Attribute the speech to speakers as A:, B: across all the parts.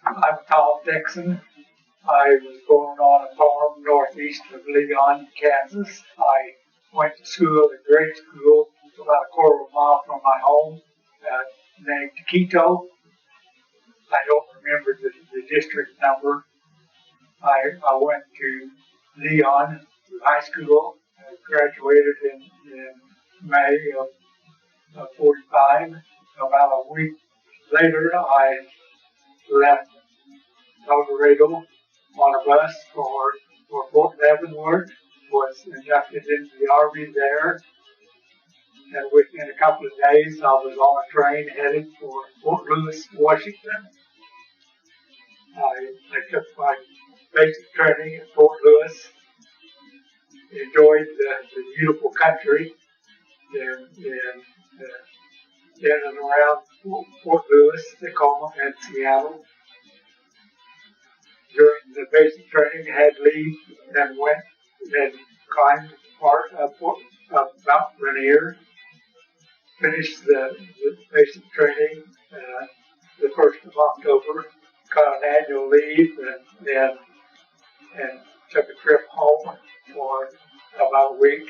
A: I'm Tom Dixon. I was born on a farm northeast of Leon, Kansas. I went to school at grade school about a quarter of a mile from my home, named Quito. I don't remember the district number. I went to Leon high school. I graduated in May of 45. About a week later, I left El Dorado on a bus for Fort Leavenworth, was inducted into the Army there, and within a couple of days I was on a train headed for Fort Lewis, Washington. I took my basic training at Fort Lewis, enjoyed the beautiful country in and around Fort Lewis, Tacoma, and Seattle. During the basic training, I had leave and went and climbed part of Mount Rainier. Finished the basic training the 1st of October. Got an annual leave and took a trip home for about a week.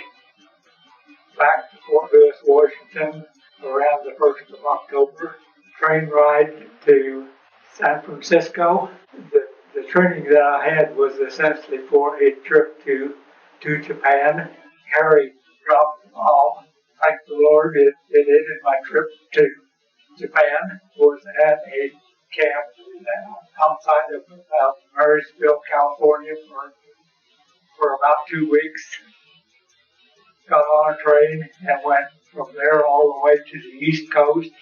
A: Back to Fort Lewis, Washington around the 1st of October. Train ride to San Francisco. The training that I had was essentially for a trip to Japan. Harry dropped off. Thank the Lord, it ended my trip to Japan. Was at a camp outside of Marysville, California for about 2 weeks. Got on a train and went from there all the way to the East Coast.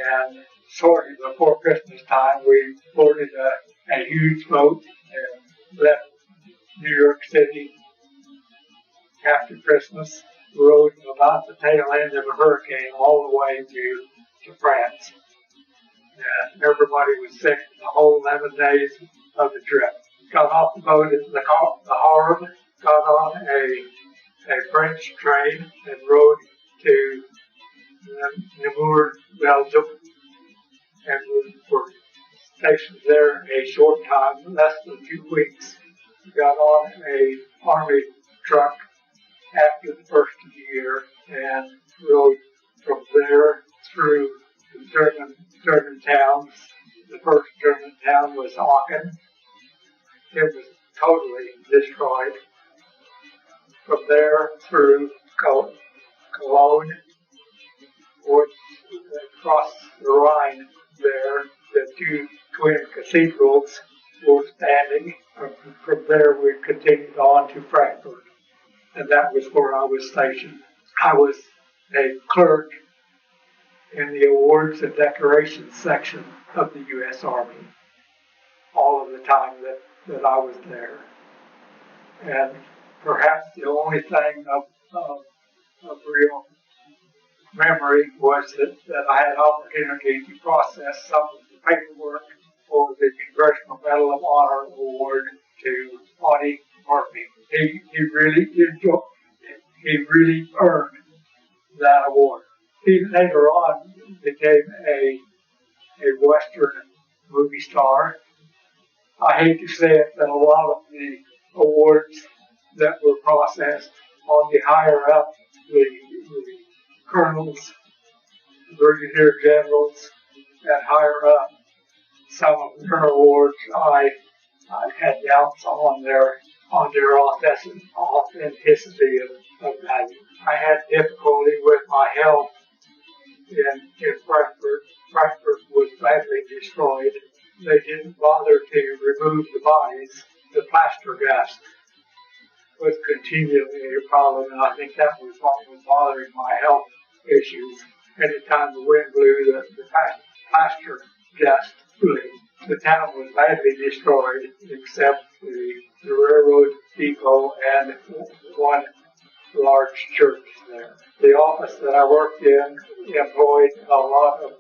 A: And shortly before Christmas time, we boarded a huge boat and left New York City after Christmas. Rode about the tail end of a hurricane all the way to France. And everybody was sick the whole 11 days of the trip. Got off the boat at the Havre, got on a French train and rode to Namur, Belgium, and we were stationed there a short time, less than 2 weeks. We got on a Army truck after the first of the year and rode from there through the German towns. The first German town was Aachen. It was totally destroyed. From there through Cologne, across the Rhine there, the 2 twin cathedrals were standing. From there we continued on to Frankfurt, and that was where I was stationed. I was a clerk in the awards and decorations section of the U.S. Army all of the time that I was there. And perhaps the only thing of real memory was that I had opportunity to process some of the paperwork for the Congressional Medal of Honor award to Audie Murphy. He really earned that award. He later on became a Western movie star. I hate to say it, that a lot of the awards that were processed on the higher up, the colonels, brigadier generals, and higher up, some of their awards I had doubts on their authenticity of value. I had difficulty with my health in Frankfurt. Frankfurt was badly destroyed. They didn't bother to remove the bodies. The plaster dust was continually a problem, and I think that was what was bothering my health issues. Anytime the wind blew, the plaster dust blew. The town was badly destroyed, except the railroad depot and one large church there. The office that I worked in employed a lot of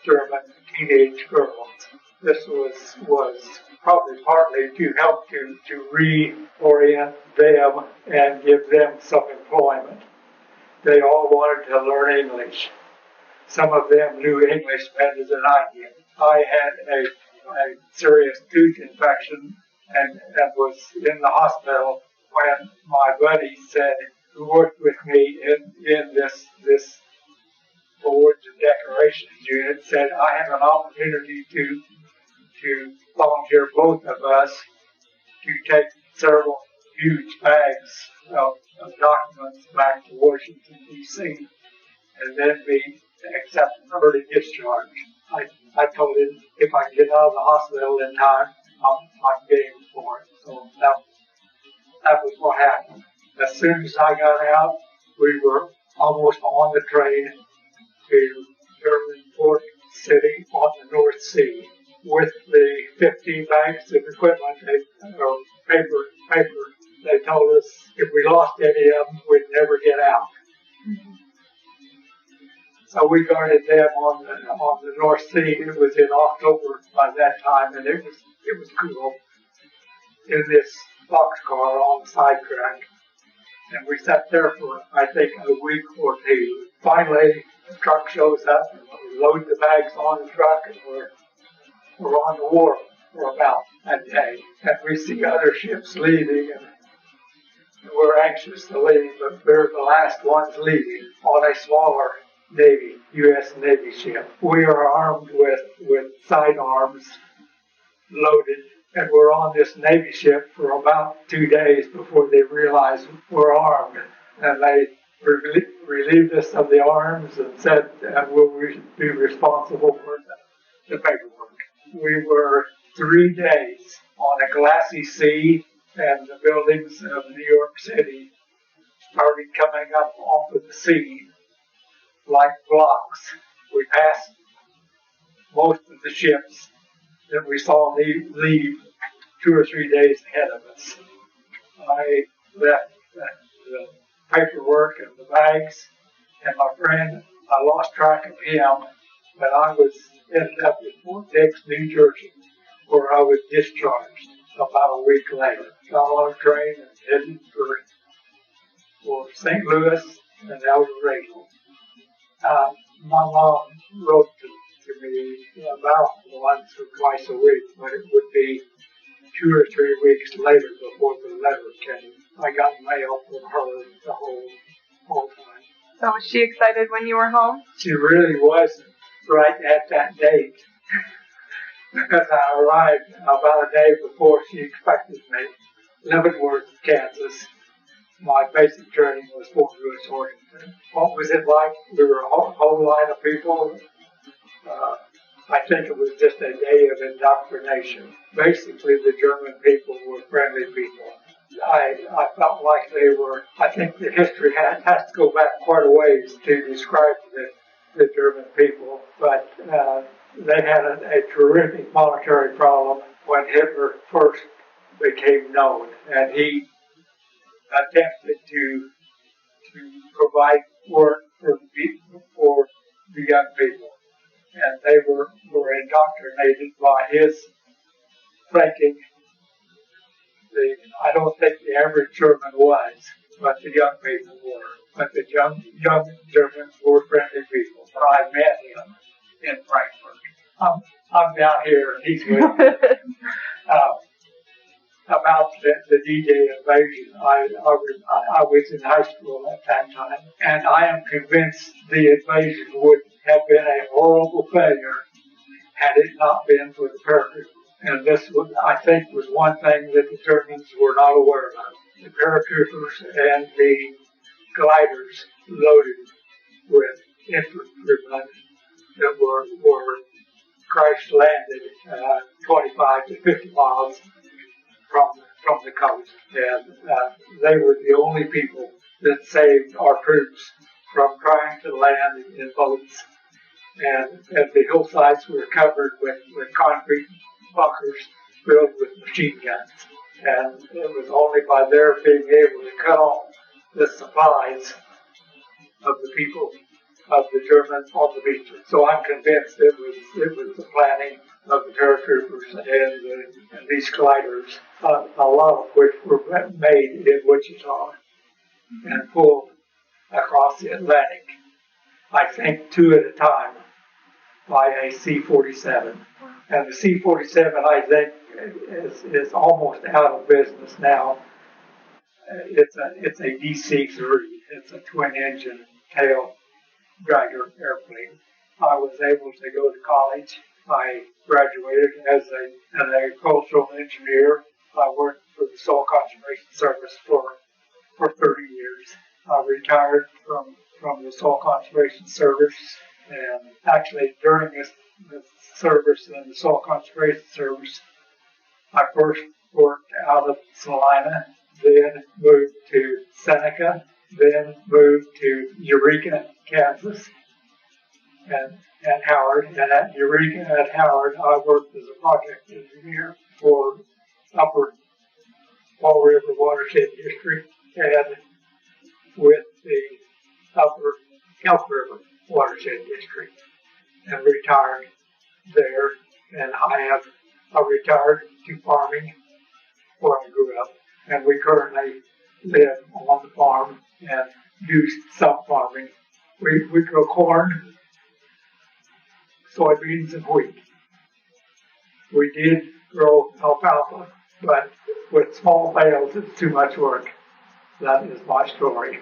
A: German teenage girls. This was probably partly to help to reorient them and give them some employment. They all wanted to learn English. Some of them knew English better than I did. I had a serious tooth infection and was in the hospital when my buddy said, who worked with me in this boards and decorations unit, said, I have an opportunity to volunteer both of us to take several huge bags of documents back to Washington, D.C., and then be accept an early discharge. I told him if I can get out of the hospital in time, I'm game for it. So that was what happened. As soon as I got out, we were almost on the train to German Port City on the North Sea with the 15 bags of equipment, paper. They told us if we lost any of them, we'd never get out. So we guarded them on the North Sea. It was in October by that time, and it was cool in this boxcar on the side track. And we sat there for, I think, a week or two. Finally, the truck shows up, and we load the bags on the truck, and we're on the wharf for about a day. And we see other ships leaving, and we're anxious to leave, but we're the last ones leaving on a smaller Navy, U.S. Navy ship. We are armed with sidearms loaded, and we're on this Navy ship for about 2 days before they realize we're armed. And they relieved us of the arms and said we'll be responsible for the paperwork. We were 3 days on a glassy sea, and the buildings of New York City started coming up off of the sea like blocks. We passed most of the ships that we saw leave 2 or 3 days ahead of us. I left the paperwork and the bags, and my friend, I lost track of him, but I ended up in Fort Dix, New Jersey, where I was discharged about a week later. Got on a train and headed for St. Louis and El Dorado. My mom wrote to me about once or twice a week, but it would be 2 or 3 weeks later before the letter came. I got mail from her the whole time.
B: So was she excited when you were home?
A: She really wasn't right at that date. Because I arrived about a day before she expected me. Leavenworth, Kansas. My basic training was Fort Lewis, Oregon. What was it like? We were a whole line of people. I think it was just a day of indoctrination. Basically, the German people were friendly people. I felt like they were, I think the history has to go back quite a ways to describe the German people, but they had a terrific monetary problem when Hitler first became known, and he attempted to provide work for the young people. And they were indoctrinated by his thinking. I don't think the average German was, but the young people were. But the young Germans were friendly people. I met him in Frankfurt. I'm down here and he's with me. About the D-Day invasion, I was in high school at that time, and I am convinced the invasion would have been a horrible failure had it not been for the paratroopers. And this, I think, was one thing that the Germans were not aware of. The paratroopers and the gliders loaded with infantrymen that were crash-landed 25 to 50 miles from the coast. And they were the only people that saved our troops from trying to land in boats. And the hillsides were covered with concrete bunkers filled with machine guns. And it was only by their being able to cut off the supplies of the people of the Germans on the beach. So I'm convinced it was the planning of the paratroopers and these gliders, a lot of which were made in Wichita and pulled across the Atlantic. I think 2 at a time by a C-47. And the C-47, I think, is almost out of business now. It's a DC-3. It's a twin-engine tail dragger airplane. I was able to go to college. I graduated as an agricultural engineer. I worked for the Soil Conservation Service for 30 years. I retired from the Soil Conservation Service, and actually during this service in the Soil Conservation Service, I first worked out of Salina, then moved to Seneca, then moved to Eureka, Kansas, and Howard. And at Eureka and Howard, I worked as a project engineer for Upper Fall River Watershed District and with the Upper Elk River Watershed District, and retired there. And I retired to farming where I grew up, and we currently live on the farm and do some farming. We grow corn, soybeans, and wheat. We did grow alfalfa, but with small bales, it's too much work. That is my story.